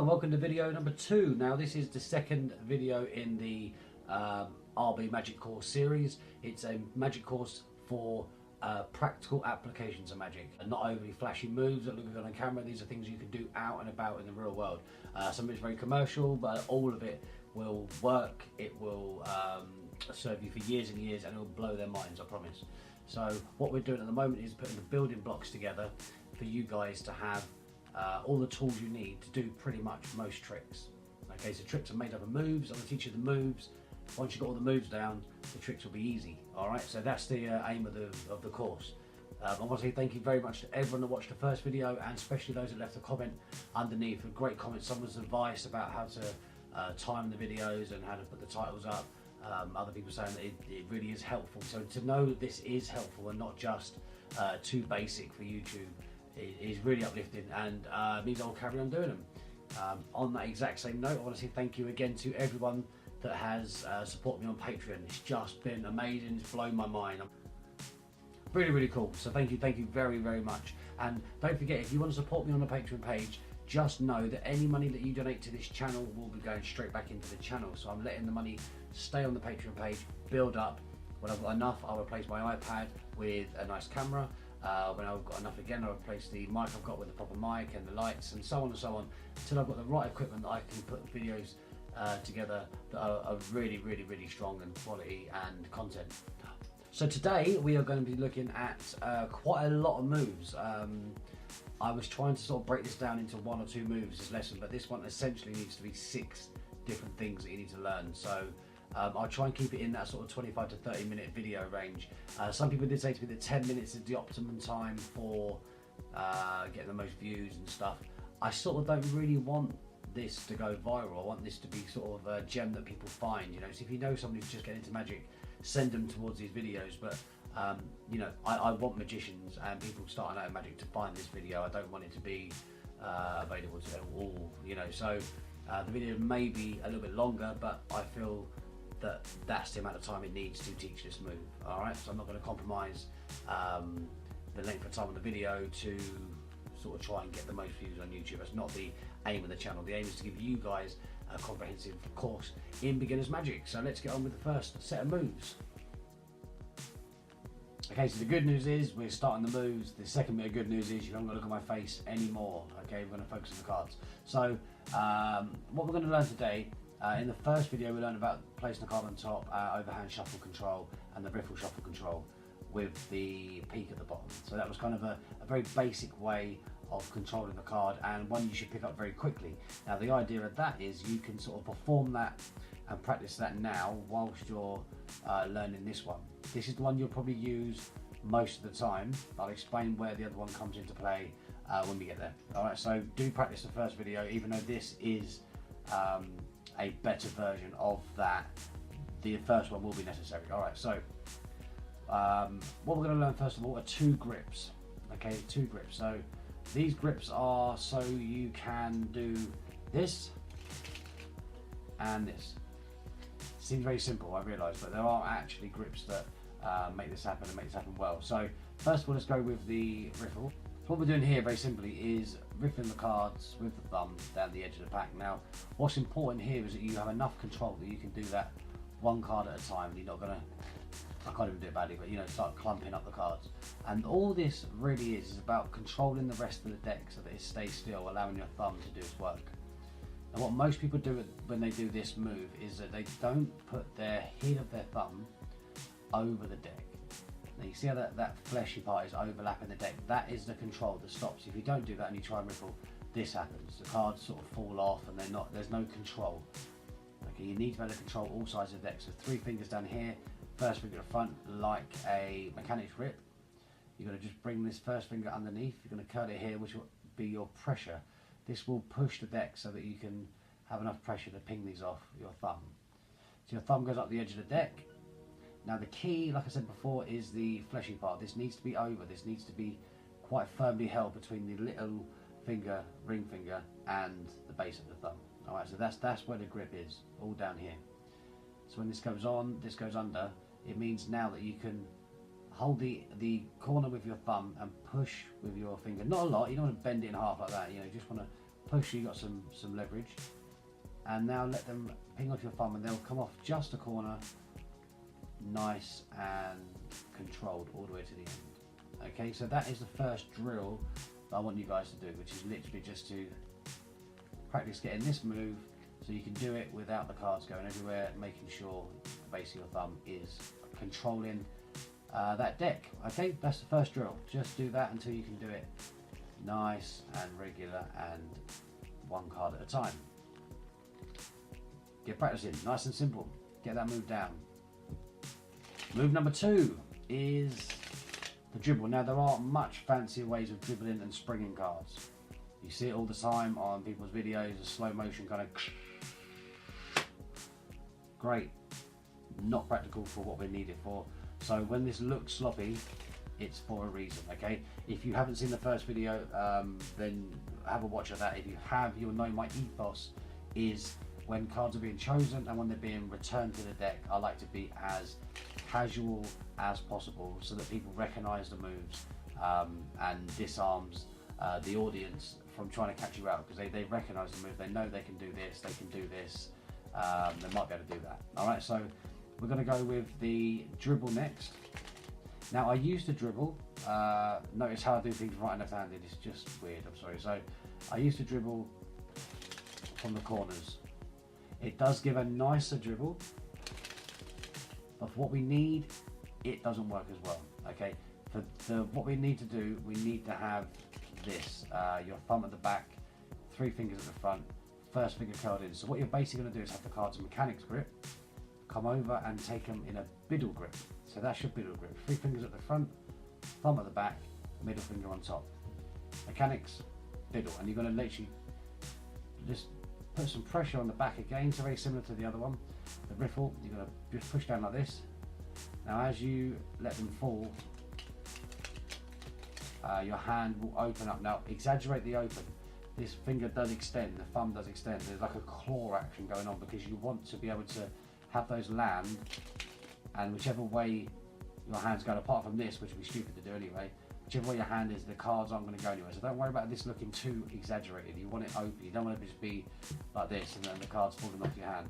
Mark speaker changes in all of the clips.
Speaker 1: welcome to video number 2. Now this is the second video in the RB Magic Course series. It's a magic course for practical applications of magic, and not overly flashy moves that look good on camera. These are things you can do out and about in the real world. Some of it's very commercial, but all of it will work. It will serve you for years and years, and it will blow their minds, I promise. So what we're doing at the moment is putting the building blocks together for you guys to have all the tools you need to do pretty much most tricks. Okay, so tricks are made up of moves. I'm going to teach you the moves. Once you've got all the moves down, the tricks will be easy. All right, so that's the aim of the course. I want to say thank you very much to everyone that watched the first video, and especially those that left a comment underneath. A great comment, someone's advice about how to time the videos and how to put the titles up. Other people saying that it really is helpful. So to know that this is helpful and not just too basic for YouTube is really uplifting, and means I'll carry on doing them. On that exact same note, I want to say thank you again to everyone that has supported me on Patreon. It's just been amazing. It's blown my mind. Really cool. So thank you very much. And don't forget, if you want to support me on the Patreon page, just know that any money that you donate to this channel will be going straight back into the channel. So I'm letting the money stay on the Patreon page, build up. When I've got enough, I'll replace my iPad with a nice camera. When I've got enough again, I'll replace the mic I've got with the proper mic and the lights, and so on, until I've got the right equipment that I can put videos together that are really strong and quality and content. So today we are going to be looking at quite a lot of moves. I was trying to sort of break this down into 1 or 2 moves this lesson, but this one essentially needs to be 6 different things that you need to learn. So I'll try and keep it in that sort of 25 to 30 minute video range. Some people did say to me that 10 minutes is the optimum time for getting the most views and stuff. I sort of don't really want this to go viral. I want this to be sort of a gem that people find, you know. So if you know somebody who's just getting into magic, send them towards these videos. But you know, I want magicians and people starting out in magic to find this video. I don't want it to be available to them all, you know. So the video may be a little bit longer, but I feel that that's the amount of time it needs to teach this move. All right, so I'm not going to compromise the length of time of the video to sort of try and get the most views on YouTube. That's not the aim of the channel. The aim is to give you guys a comprehensive course in beginner's magic. So let's get on with the first set of moves. Okay, so the good news is we're starting the moves. The second bit of good news is you don't got to look at my face anymore. Okay, we're going to focus on the cards. So what we're going to learn today, in the first video we learned about placing the card on top, overhand shuffle control and the riffle shuffle control with the peak at the bottom. So that was kind of a very basic way of controlling the card, and one you should pick up very quickly. Now the idea of that is you can sort of perform that and practice that now whilst you're learning this one. This is the one you'll probably use most of the time. I'll explain where the other one comes into play when we get there. Alright, so do practice the first video, even though this is a better version of that. The first one will be necessary. Alright, so what we're going to learn first of all are 2 grips. Okay, 2 grips. So these grips are so you can do this and this. Seems very simple, I realise, but there are actually grips that make this happen and make this happen well. So first of all, let's go with the riffle. So what we're doing here very simply is riffling the cards with the thumb down the edge of the pack. Now what's important here is that you have enough control that you can do that 1 card at a time. You're not going to, I can't even do it badly, but you know, start clumping up the cards. And all this really is about controlling the rest of the deck so that it stays still, allowing your thumb to do its work. And what most people do when they do this move is that they don't put their heel of their thumb over the deck. Now you see how that fleshy part is overlapping the deck? That is the control that stops. If you don't do that and you try and riffle, this happens. The cards sort of fall off and there's no control. Okay, you need to be able to control all sides of the deck. So 3 fingers down here, first finger at the front like a mechanic's grip. You're going to just bring this first finger underneath. You're going to curl it here, which will be your pressure. This will push the deck so that you can have enough pressure to ping these off your thumb. So your thumb goes up the edge of the deck. Now the key, like I said before, is the fleshy part. This needs to be over. This needs to be quite firmly held between the little finger, ring finger, and the base of the thumb. All right, so that's where the grip is, all down here. So when this goes on, this goes under. It means now that you can hold the corner with your thumb and push with your finger. Not a lot. You don't want to bend it in half like that. You know, you just want to push, you got some leverage. And now let them ping off your thumb and they'll come off just a corner, nice and controlled all the way to the end. Okay, so that is the first drill that I want you guys to do, which is literally just to practice getting this move so you can do it without the cards going everywhere, making sure the base of your thumb is controlling that deck. Okay, that's the first drill. Just do that until you can do it nice and regular and one card at a time. Get practicing, nice and simple. Get that move down. Move number 2 is the dribble. Now there are much fancier ways of dribbling and springing cards. You see it all the time on people's videos, a slow motion kind of great. Not practical for what we need it for. So when this looks sloppy, it's for a reason, okay? If you haven't seen the first video, then have a watch of that. If you have, you'll know my ethos is when cards are being chosen and when they're being returned to the deck, I like to be as casual as possible so that people recognize the moves and disarms the audience from trying to catch you out, because they recognize the move, they know they can do this, they can do this, they might be able to do that. All right, so we're going to go with the dribble next. Now I used to dribble, notice how I do things right and left-handed, it's just weird, I'm sorry. So I used to dribble from the corners. It does give a nicer dribble, but for what we need, it doesn't work as well, okay? For what we need to do, we need to have this, your thumb at the back, 3 fingers at the front, first finger curled in. So what you're basically going to do is have the cards in mechanics grip, come over and take them in a biddle grip. So that's your biddle grip. 3 fingers at the front, thumb at the back, middle finger on top. Mechanics, biddle. And you're going to literally just put some pressure on the back again, so very similar to the other one. The riffle, you're going to just push down like this. Now as you let them fall, your hand will open up. Now exaggerate the open. This finger does extend, the thumb does extend. There's like a claw action going on because you want to be able to have those land, and whichever way your hand's going, apart from this, which would be stupid to do anyway, whichever way your hand is, the cards aren't going to go anywhere. So don't worry about this looking too exaggerated. You want it open, you don't want it to just be like this and then the cards falling off your hand.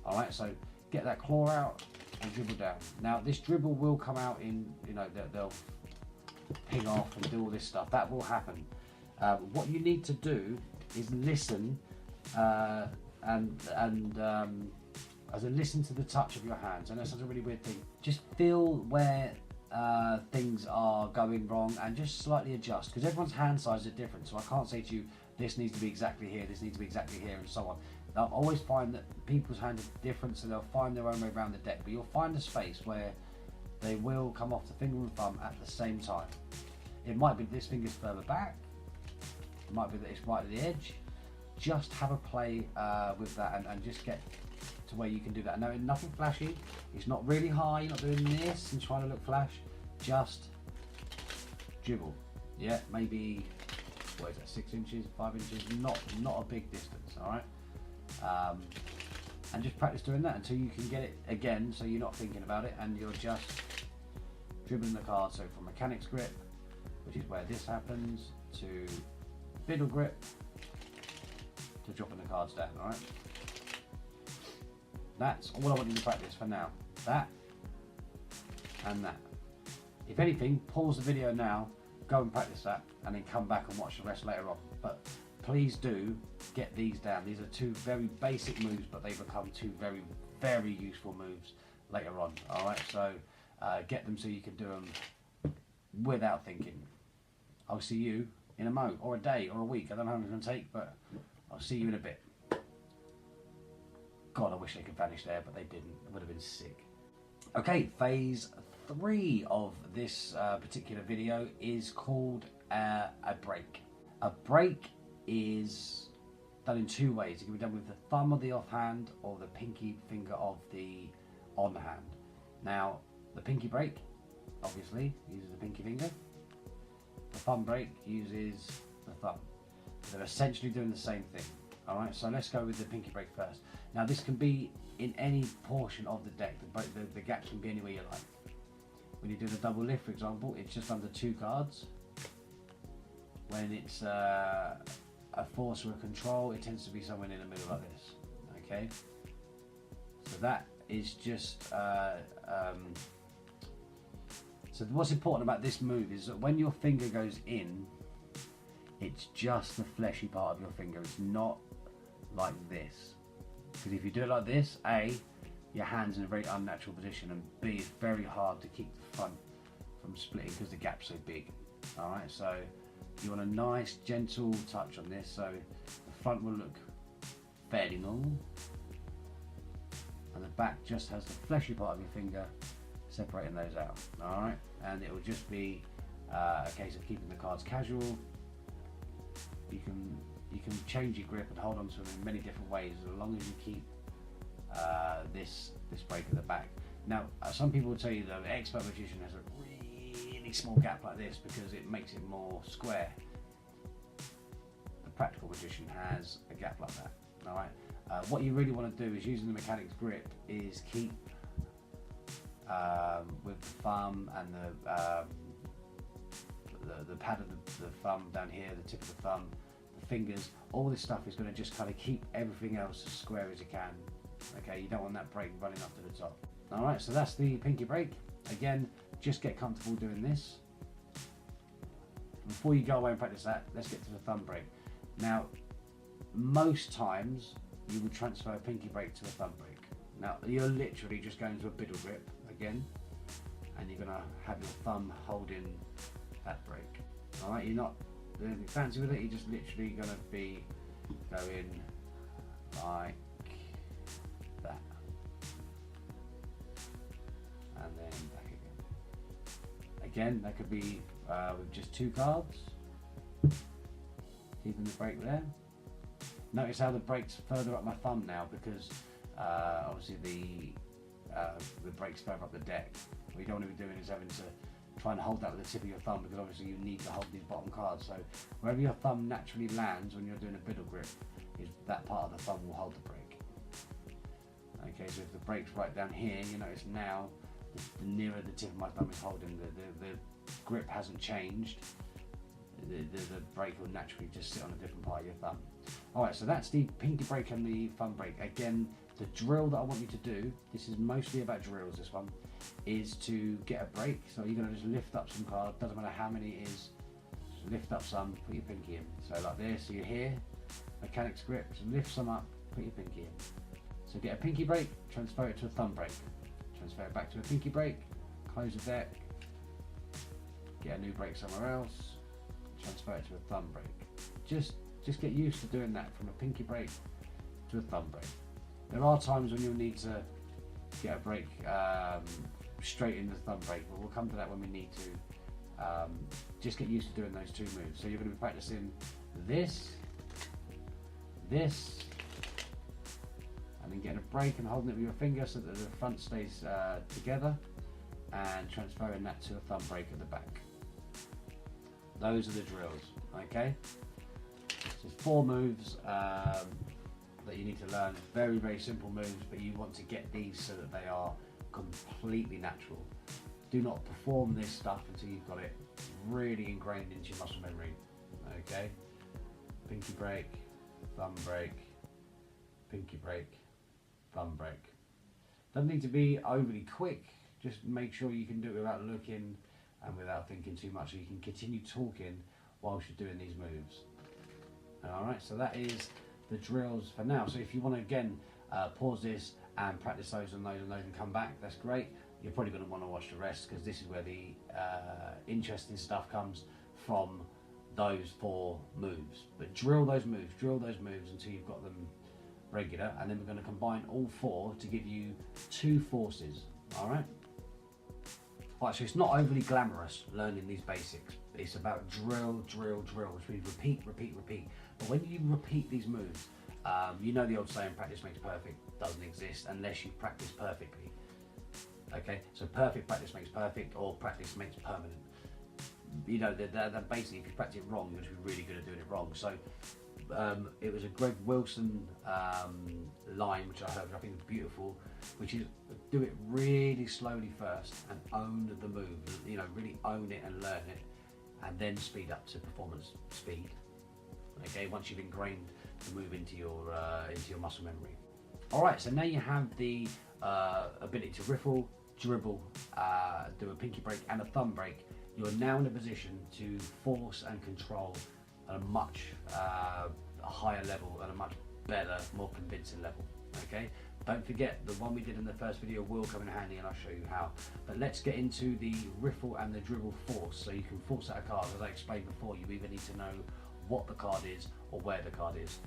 Speaker 1: Alright, so get that claw out and dribble down. Now this dribble will come out in, you know, they'll ping off and do all this stuff. That will happen. What you need to do is listen as in listen to the touch of your hands. I know that's a really weird thing. Just feel where things are going wrong and just slightly adjust, because everyone's hand sizes are different. So I can't say to you, this needs to be exactly here, this needs to be exactly here, and so on. I always find that people's hands are different, so they'll find their own way around the deck, but you'll find a space where they will come off the finger and thumb at the same time. It might be this finger's further back, it might be that it's right at the edge. Just have a play with that and just get to where you can do that. Now, nothing flashy, it's not really high, you're not doing this and trying to look flash, just dribble. Yeah, maybe, what is that, 6 inches, 5 inches, not a big distance, all right? And just practice doing that until you can get it again, so you're not thinking about it and you're just dribbling the card. So from mechanics grip, which is where this happens, to biddle grip, to dropping the cards down, all right? That's all I want you to practice for now. That and that. If anything, pause the video now, go and practice that, and then come back and watch the rest later on. But please do get these down. These are 2 very basic moves, but they become 2 very, very useful moves later on. All right, so get them so you can do them without thinking. I'll see you in a mo, or a day, or a week. I don't know how long it's going to take, but I'll see you in a bit. God, I wish they could vanish there, but they didn't. It would have been sick. Okay, phase 3 of this particular video is called a break. A break is done in 2 ways. It can be done with the thumb of the offhand or the pinky finger of the on hand. Now, the pinky break, obviously, uses the pinky finger. The thumb break uses the thumb. They're essentially doing the same thing. Alright, so let's go with the pinky break first. Now this can be in any portion of the deck. The gaps can be anywhere you like. When you do the double lift, for example, it's just under 2 cards. When it's a force or a control, it tends to be somewhere in the middle like this. Okay, so that is just so what's important about this move is that when your finger goes in, it's just the fleshy part of your finger. It's not like this, because if you do it like this, A, your hand's in a very unnatural position, and B, it's very hard to keep the front from splitting because the gap's so big. All right, so you want a nice gentle touch on this, so the front will look fairly normal, and the back just has the fleshy part of your finger separating those out. All right, and it will just be a case of keeping the cards casual. You can change your grip and hold on to them in many different ways, as long as you keep this break at the back. Now, some people will tell you that an expert magician has a really small gap like this because it makes it more square. The practical magician has a gap like that. All right. What you really want to do is, using the mechanic's grip, is keep with the thumb and the pad of the thumb down here, the tip of the thumb, the fingers. All this stuff is going to just kind of keep everything else as square as you can. Okay, you don't want that break running up to the top. All right, so that's the pinky break. Again, just get comfortable doing this. Before you go away and practice that, let's get to the thumb break. Now, most times you would transfer a pinky break to a thumb break. Now, you're literally just going to a biddle grip again, and you're going to have your thumb holding that break. All right, you're not doing anything fancy with it. You're just literally going to be going like that, and then back again. Again, that could be with just 2 cards, keeping the break there. Notice how the break's further up my thumb now, because obviously the break's further up the deck. What you don't want to be doing is having to try and hold that with the tip of your thumb, because obviously you need to hold these bottom cards. So wherever your thumb naturally lands when you're doing a biddle grip, is that part of the thumb will hold the break. Okay, so if the break's right down here, you notice now the nearer the tip of my thumb is holding, the grip hasn't changed. The break will naturally just sit on a different part of your thumb. Alright, so that's the pinky break and the thumb break. Again, the drill that I want you to do, this is mostly about drills, this one, is to get a break. So you're going to just lift up some cards, doesn't matter how many it is, just lift up some, put your pinky in. So like this, so you're here, mechanic's grip, just lift some up, put your pinky in. So get a pinky break, transfer it to a thumb break. Transfer it back to a pinky break, close the deck, get a new break somewhere else, transfer it to a thumb break. Just get used to doing that, from a pinky break to a thumb break. There are times when you'll need to get a break straight into the thumb break, but we'll come to that when we need to. Just get used to doing those 2 moves. So you're going to be practicing this, and then getting a break and holding it with your finger so that the front stays together, and transferring that to a thumb break at the back. Those are the drills, okay? So 4 moves that you need to learn. Very, very simple moves, but you want to get these so that they are completely natural. Do not perform this stuff until you've got it really ingrained into your muscle memory, okay? Pinky break, thumb break, pinky break, thumb break. Doesn't need to be overly quick, just make sure you can do it without looking and without thinking too much, so you can continue talking whilst you're doing these moves. Alright, so that is the drills for now. So if you want to again pause this and practice those and come back, that's great. You're probably going to want to watch the rest, because this is where the interesting stuff comes from, those 4 moves. But drill those moves until you've got them regular, and then we're going to combine all 4 to give you 2 forces. Alright? Right, so it's not overly glamorous learning these basics. It's about drill, which means repeat. But when you repeat these moves, you know the old saying, practice makes perfect, doesn't exist unless you practice perfectly. Okay, so perfect practice makes perfect, or practice makes permanent. You know, that basically, if you practice it wrong, you're going to be really good at doing it wrong. So it was a Greg Wilson line which I heard, which I think is beautiful, which is do it really slowly first and own the move. You know, really own it and learn it, and then speed up to performance speed. Okay, once you've ingrained the move into your muscle memory. All right, so now you have the ability to riffle, dribble, do a pinky break and a thumb break. You're now in a position to force and control at a much higher level and a much better, more convincing level. Okay, don't forget the one we did in the first video will come in handy, and I'll show you how. But let's get into the riffle and the dribble force. So you can force out a card. As I explained before, you either need to know what the card is or where the card is.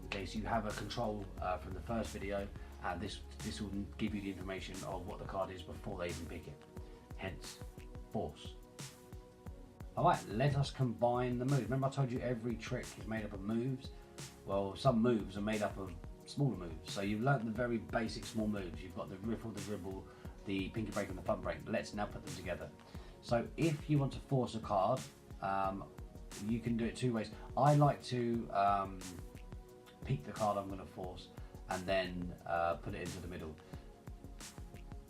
Speaker 1: Okay, so you have a control from the first video, and this will give you the information of what the card is before they even pick it. Hence, force. Alright, let us combine the moves. Remember I told you every trick is made up of moves? Well, some moves are made up of smaller moves. So you've learnt the very basic small moves. You've got the riffle, the dribble, the pinky break and the thumb break. Let's now put them together. So if you want to force a card, you can do it two ways. I like to pick the card I'm going to force and then put it into the middle.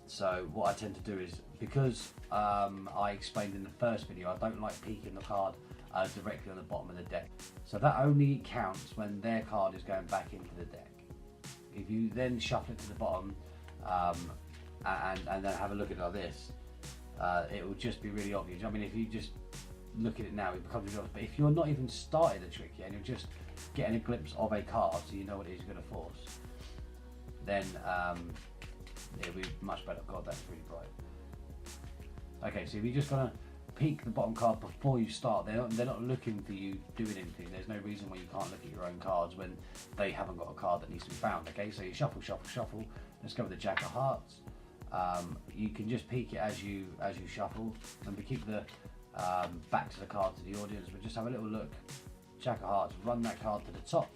Speaker 1: So what I tend to do is, because I explained in the first video, I don't like peeking the card directly on the bottom of the deck. So that only counts when their card is going back into the deck. If you then shuffle it to the bottom and then have a look at it like this, it will just be really obvious. I mean, if you just look at it now, it becomes really obvious. But if you're not even started the trick yet and you're just getting a glimpse of a card so you know what it is you're going to force, then it'll be much better. God, that's really bright. Okay, so if you're just going to peek the bottom card before you start, they're not looking for you doing anything. There's no reason why you can't look at your own cards when they haven't got a card that needs to be found. Okay, so you shuffle, shuffle, shuffle. Let's go with the Jack of Hearts. You can just peek it as you shuffle, and we keep the back to the card to the audience. But just have a little look. Jack of Hearts. Run that card to the top.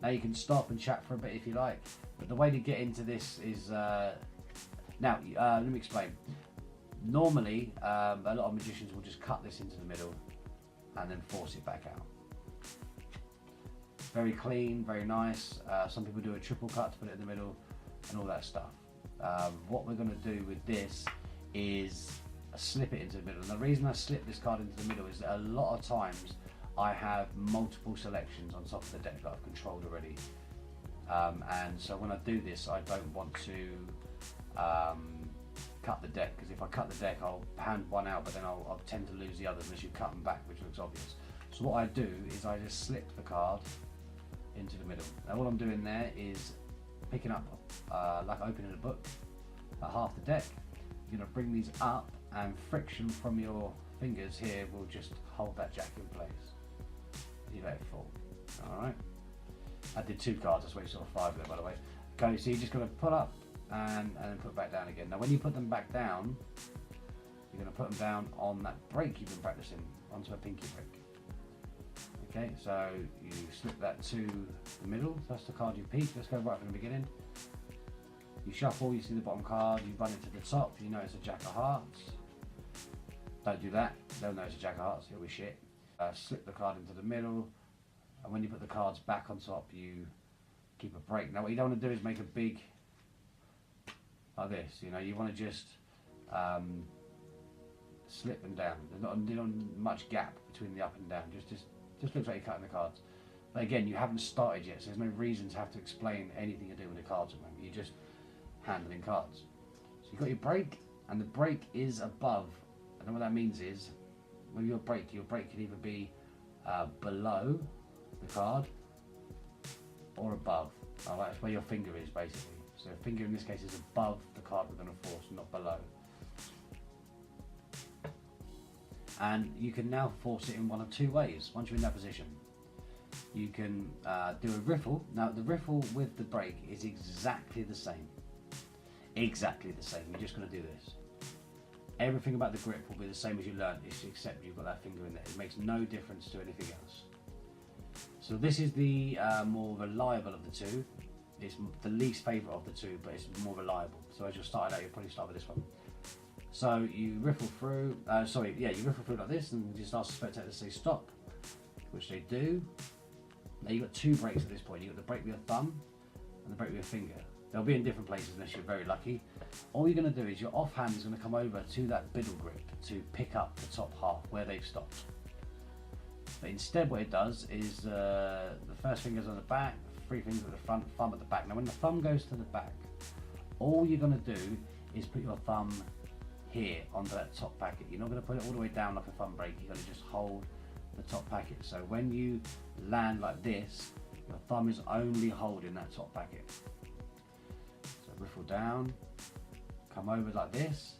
Speaker 1: Now you can stop and chat for a bit if you like. But the way to get into this is now. Let me explain. Normally, a lot of magicians will just cut this into the middle and then force it back out. Very clean, very nice. Some people do a triple cut to put it in the middle and all that stuff. What we're going to do with this is slip it into the middle. And the reason I slip this card into the middle is that a lot of times I have multiple selections on top of the deck that I've controlled already. And so when I do this, I don't want to cut the deck, because if I cut the deck I'll hand one out, but then I'll tend to lose the others unless you cut them back, which looks obvious. So what I do is I just slip the card into the middle. Now all I'm doing there is picking up like opening a book at half the deck. You're going to bring these up, and friction from your fingers here will just hold that jack in place. You let it fall. Alright, I did two cards, that's why you saw five there, by the way. Okay, so you're just going to put up and then put back down again. Now when you put them back down, you're going to put them down on that break you've been practicing, onto a pinky break. Okay, so you slip that to the middle. That's the card you peeked. Let's go right from the beginning. You shuffle, you see the bottom card, you run it to the top, you know it's a Jack of Hearts. Don't do that, they'll know it's a Jack of Hearts, it'll be shit. Slip the card into the middle, and when you put the cards back on top, you keep a break. Now what you don't want to do is make a big, like this, you know, you want to just slip them down. There's not much gap between the up and down, just looks like you're cutting the cards. But again, you haven't started yet, so there's no reason to have to explain anything you're doing with the cards at the moment. You're just handling cards. So you've got your break, and the break is above. And what that means is, with your break can either be below the card or above. Alright, that's where your finger is basically. So the finger in this case is above the card we're going to force, not below. And you can now force it in one of two ways once you're in that position. You can do a riffle. Now the riffle with the break is exactly the same. Exactly the same. You're just going to do this. Everything about the grip will be the same as you learned, except you've got that finger in there. It makes no difference to anything else. So this is the more reliable of the two. It's the least favourite of the two, but it's more reliable. So as you're starting out, you'll probably start with this one. So you riffle through, you riffle through like this, and just ask the spectators to say stop, which they do. Now you've got two breaks at this point. You've got the break with your thumb and the break with your finger. They'll be in different places unless you're very lucky. All you're going to do is your offhand is going to come over to that middle grip to pick up the top half where they've stopped. But instead what it does is the first finger's on the back, 3 fingers at the front, thumb at the back. Now when the thumb goes to the back, all you're going to do is put your thumb here onto that top packet. You're not going to put it all the way down like a thumb brake, you're going to just hold the top packet. So when you land like this, your thumb is only holding that top packet. So riffle down, come over like this.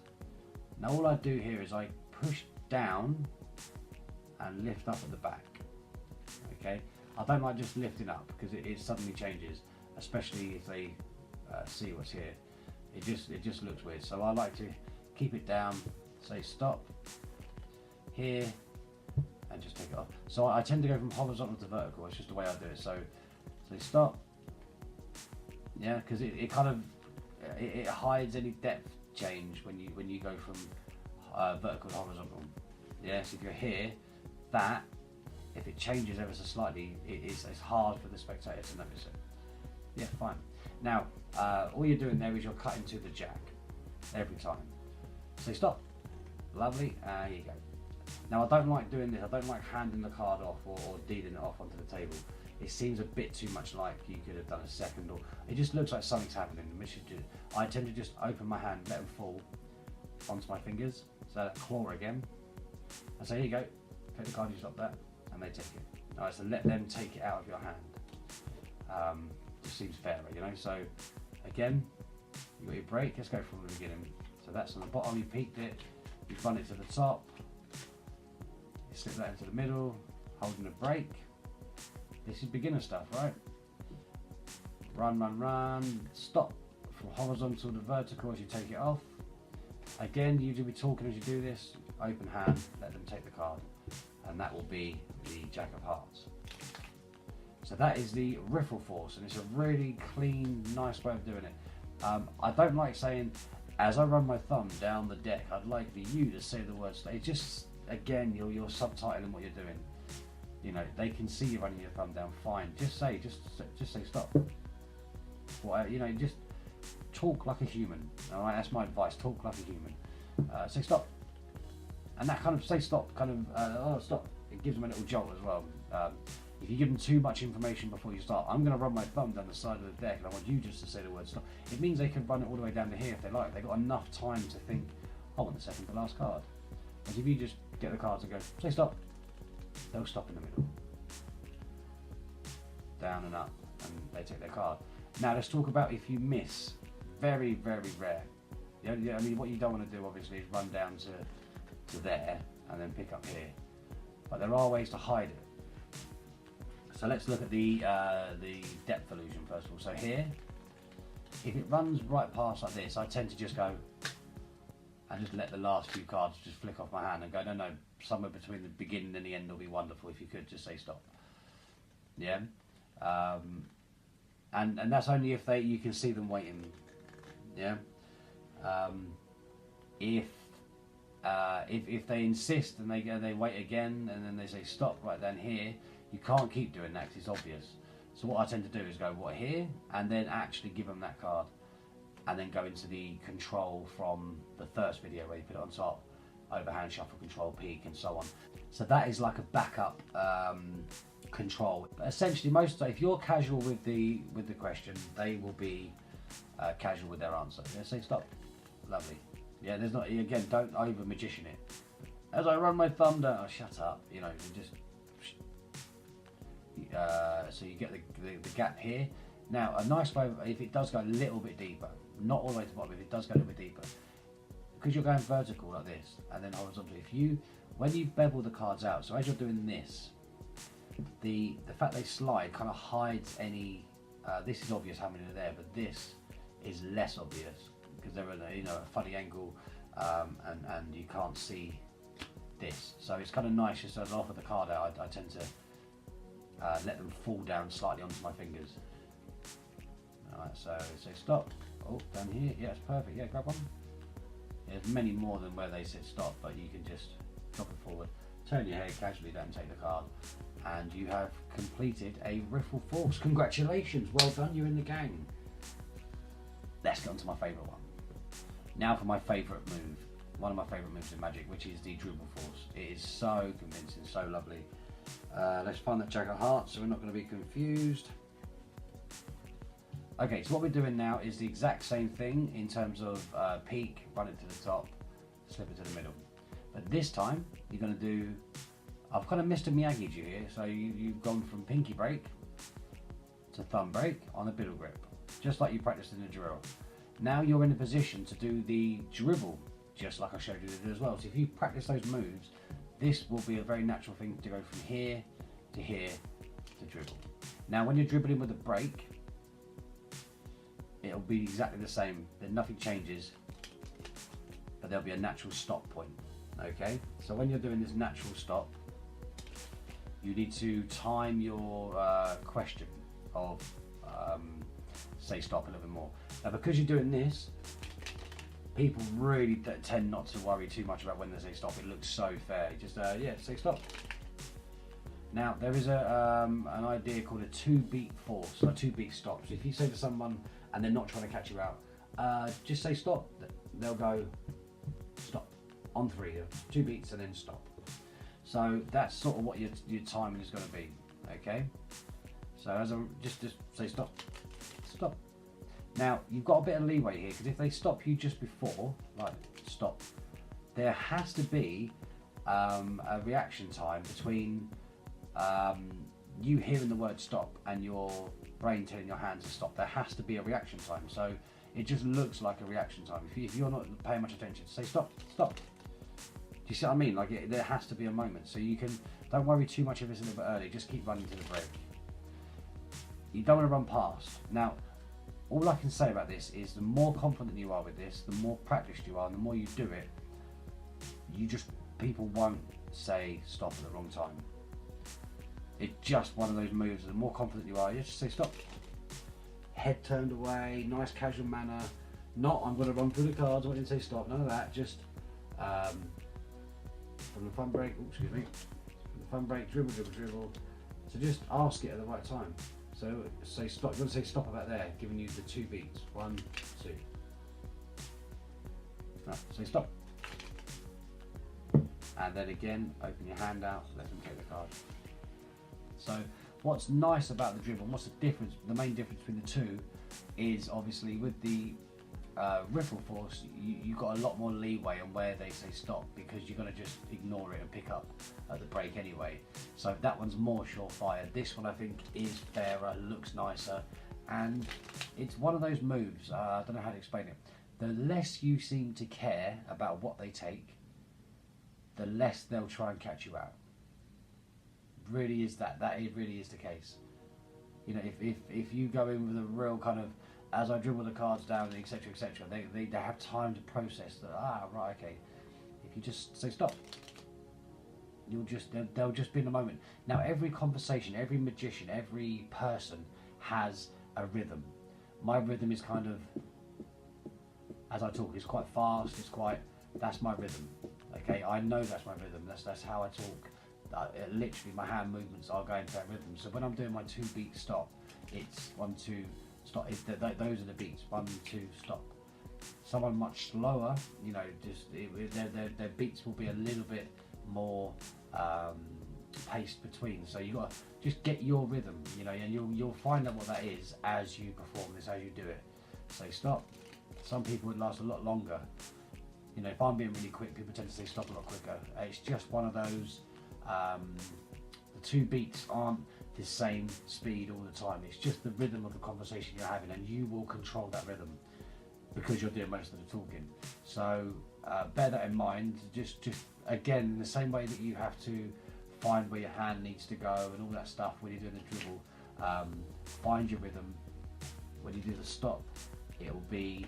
Speaker 1: Now all I do here is I push down and lift up at the back. Okay, I don't like just lifting up because it suddenly changes, especially if they see what's here. It just looks weird. So I like to keep it down, say stop here, and just take it off. So I tend to go from horizontal to vertical. It's just the way I do it. So say stop. Yeah, because it kind of it hides any depth change when you go from vertical to horizontal. Yeah, so if you're here, that if it changes ever so slightly, it's hard for the spectator to notice it. Yeah, fine. Now all you're doing there is you're cutting to the jack every time. So stop. Lovely. There you go. Now I don't like doing this. I don't like handing the card off or dealing it off onto the table. It seems a bit too much like you could have done a second, or it just looks like something's happening. I tend to just open my hand, let them fall onto my fingers. So that claw again. I say, here you go. Take the card, you stop that, and they take it. Alright, so let them take it out of your hand. Just seems fairer, you know. So again, you got your break. Let's go from the beginning. So that's on the bottom. You peaked it. You run it to the top. You slip that into the middle, holding the break. This is beginner stuff, right? Run, run, run. Stop from horizontal to vertical as you take it off. Again, you do be talking as you do this. Open hand, let them take the card, and that will be the Jack of Hearts. So that is the riffle force, and it's a really clean, nice way of doing it. I don't like saying, as I run my thumb down the deck, I'd like for you to say the words. It's just, again, you're subtitling what you're doing. You know, they can see you running your thumb down. Fine, just say stop. Well, you know, just talk like a human. All right, that's my advice. Talk like a human. Say stop, and that kind of say stop, kind of oh stop. It gives them a little jolt as well. If you give them too much information before you start, I'm going to run my thumb down the side of the deck, and I want you just to say the word stop. It means they can run it all the way down to here if they like. They've got enough time to think, I want the second to last card. But if you just get the cards and go, say stop, they'll stop in the middle. Down and up, and they take their card. Now let's talk about if you miss. Very, very rare. I mean, what you don't want to do obviously is run down to there and then pick up here. But there are ways to hide it. So let's look at the depth illusion first of all. So here, if it runs right past like this, I tend to just go and just let the last few cards just flick off my hand and go, no, somewhere between the beginning and the end will be wonderful if you could just say stop. Yeah, and that's only if you can see them waiting. Yeah, if they insist and they wait again and then they say stop right down here, you can't keep doing that because it's obvious. So what I tend to do is go here and then actually give them that card, and then go into the control from the first video where you put it on top, overhand, shuffle, control, peek, and so on. So that is like a backup control. But essentially, if you're casual with the question, they will be casual with their answer. They say stop, lovely. Yeah, there's not, again, don't over magician it. As I run my thumb down, oh, shut up. You know, just so you get the gap here. Now, a nice way, if it does go a little bit deeper, not all the way to the bottom, if it does go a little bit deeper, because you're going vertical like this and then horizontal, when you bevel the cards out, so as you're doing this, the fact they slide kind of hides any, this is obvious how many are there, but this is less obvious because they're at a funny angle, and you can't see this. So it's kind of nice just as I offer the card out, I tend to let them fall down slightly onto my fingers. Alright, so say stop. Oh, down here, yeah, it's perfect. Yeah, grab one. There's many more than where they said stop, but you can just drop it forward, turn your head casually down, take the card, and you have completed a riffle force. Congratulations, well done, you're in the gang. Let's get on to my favourite one. Now for my favourite move, one of my favourite moves in Magic, which is the dribble force. It is so convincing, so lovely. Let's find that Jack of Hearts so we're not going to be confused. Okay, so what we're doing now is the exact same thing in terms of peek, run it to the top, slip it to the middle. But this time, you're going to do, I've kind of Mr. Miyagi'd you here, so you've gone from pinky break to thumb break on the biddle grip, just like you practiced in the drill. Now you're in a position to do the dribble, just like I showed you to do as well. So if you practice those moves, this will be a very natural thing to go from here to dribble. Now when you're dribbling with a break, it'll be exactly the same. Then nothing changes, but there'll be a natural stop point. Okay, so when you're doing this natural stop, you need to time your question of say stop a little bit more. Now because you're doing this, people really tend not to worry too much about when they say stop. It looks so fair. Just yeah, say stop. Now there is an idea called a 2-beat force, or 2-beat stop. So if you say to someone and they're not trying to catch you out, just say stop. They'll go stop on 3, 2 beats and then stop. So that's sort of what your timing is going to be. Okay. So as a just say stop, stop. Now you've got a bit of leeway here because if they stop you just before, like stop, there has to be a reaction time between you hearing the word stop and your brain telling your hand to stop. There has to be a reaction time. So it just looks like a reaction time. If you're not paying much attention, say stop, stop. Do you see what I mean? Like there has to be a moment. So you can, don't worry too much if it's a little bit early. Just keep running to the break. You don't want to run past. Now, all I can say about this is the more confident you are with this, the more practiced you are, and the more you do it, people won't say stop at the wrong time. It's just one of those moves. The more confident you are, you just say stop. Head turned away, nice casual manner. Not I'm going to run through the cards. I want you to say stop. None of that. Just from the front break. Oops, excuse me. From the front break, dribble, dribble, dribble. So just ask it at the right time. So say stop. You want to say stop about there, giving you the 2 beats. 1, 2. Right, say stop. And then again, open your hand out. Let them take the card. So what's nice about the dribble, what's the difference, the main difference between the two is obviously with the riffle force, you've got a lot more leeway on where they say stop because you're going to just ignore it and pick up at the break anyway. So that one's more surefire. This one I think is fairer, looks nicer, and it's one of those moves, I don't know how to explain it. The less you seem to care about what they take, the less they'll try and catch you out. Really is that it really is the case. You know, if you go in with a real kind of, as I dribble the cards down, etc, they have time to process that. Right, okay. If you just say stop, they'll just be in the moment. Now every conversation, every magician, every person has a rhythm. My rhythm is kind of, as I talk, it's quite fast. That's my rhythm. Okay, I know that's my rhythm. That's how I talk. Literally my hand movements are going to that rhythm. So when I'm doing my 2-beat stop, it's 1, 2, stop. Those are the beats. 1, 2, stop. Someone much slower, you know, just their beats will be a little bit more paced between. So you got to just get your rhythm, you know, and you'll find out what that is as you perform this, as you do it. Say stop. Some people would last a lot longer. You know, if I'm being really quick, people tend to say stop a lot quicker. It's just one of those. The 2 beats aren't the same speed all the time. It's just the rhythm of the conversation you're having, and you will control that rhythm because you're doing most of the talking. So bear that in mind. Just again, in the same way that you have to find where your hand needs to go and all that stuff when you're doing the dribble, find your rhythm. When you do the stop, it will be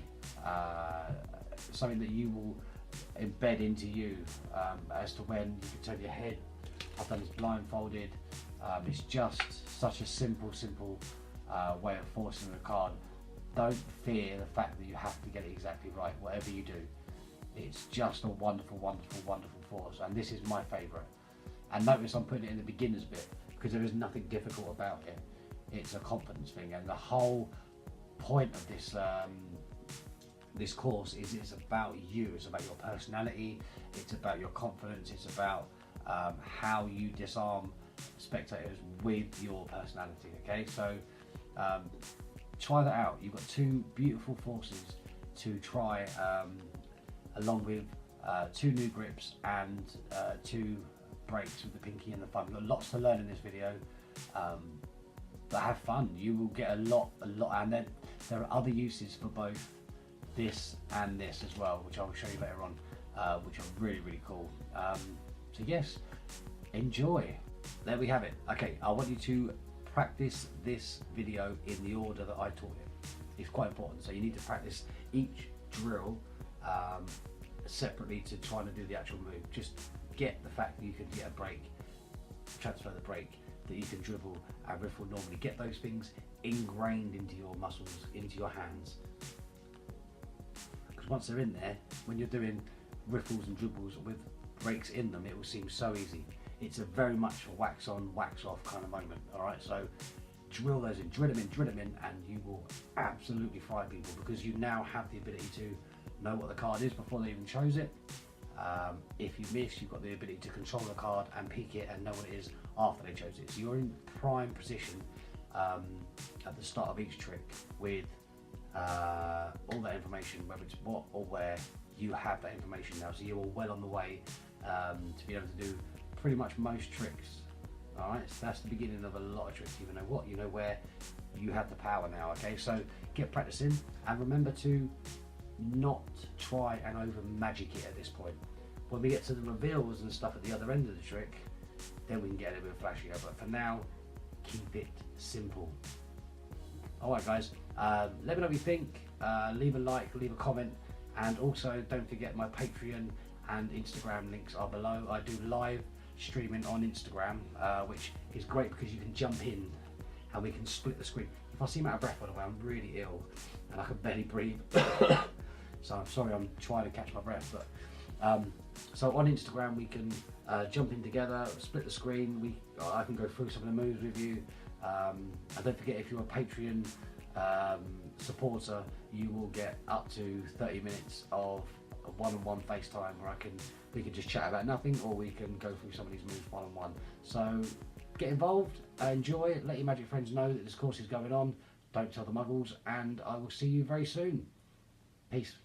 Speaker 1: something that you will embed into you as to when you can turn your head. I've done this blindfolded. It's just such a simple way of forcing the card. Don't fear the fact that you have to get it exactly right, whatever you do. It's just a wonderful force, and this is my favourite. And notice I'm putting it in the beginner's bit because there is nothing difficult about it. It's a confidence thing, and the whole point of this this course is it's about you. It's about your personality. It's about your confidence. It's about how you disarm spectators with your personality. Okay, so try that out. You've got two beautiful forces to try, along with 2 new grips and 2 brakes with the pinky and the thumb. You've got lots to learn in this video, but have fun. You will get a lot, and then there are other uses for both this and this as well, which I will show you later on, which are really cool. So yes, enjoy. There we have it. Okay, I want you to practice this video in the order that I taught it. It's quite important. So you need to practice each drill separately to try to do the actual move. Just get the fact that you can get a break, transfer the break, that you can dribble and riffle normally. Get those things ingrained into your muscles, into your hands. Because once they're in there, when you're doing riffles and dribbles with breaks in them, it will seem so easy. It's a very much a wax on, wax off kind of moment. All right, so drill those in, drill them in, and you will absolutely fry people, because you now have the ability to know what the card is before they even chose it. If you miss, you've got the ability to control the card and peek it and know what it is after they chose it. So you're in prime position at the start of each trick with all that information, whether it's what or where. You have that information now, so you're well on the way to be able to do pretty much most tricks. Alright, so that's the beginning of a lot of tricks. You know what, you know where, you have the power now. Okay, so get practicing, and remember to not try and over magic it at this point. When we get to the reveals and stuff at the other end of the trick, then we can get a bit flashier, but for now, keep it simple. Alright guys, let me know what you think, leave a like, leave a comment, and also don't forget my Patreon and Instagram links are below. I do live streaming on Instagram, which is great because you can jump in and we can split the screen. If I seem out of breath, by the way, I'm really ill and I can barely breathe. So I'm sorry, I'm trying to catch my breath. But so on Instagram we can jump in together, split the screen. I can go through some of the moves with you. And don't forget, if you're a Patreon supporter, you will get up to 30 minutes of a one-on-one FaceTime where we can just chat about nothing, or we can go through some of these moves one-on-one. So get involved, enjoy, let your magic friends know that this course is going on. Don't tell the muggles, and I will see you very soon. Peace.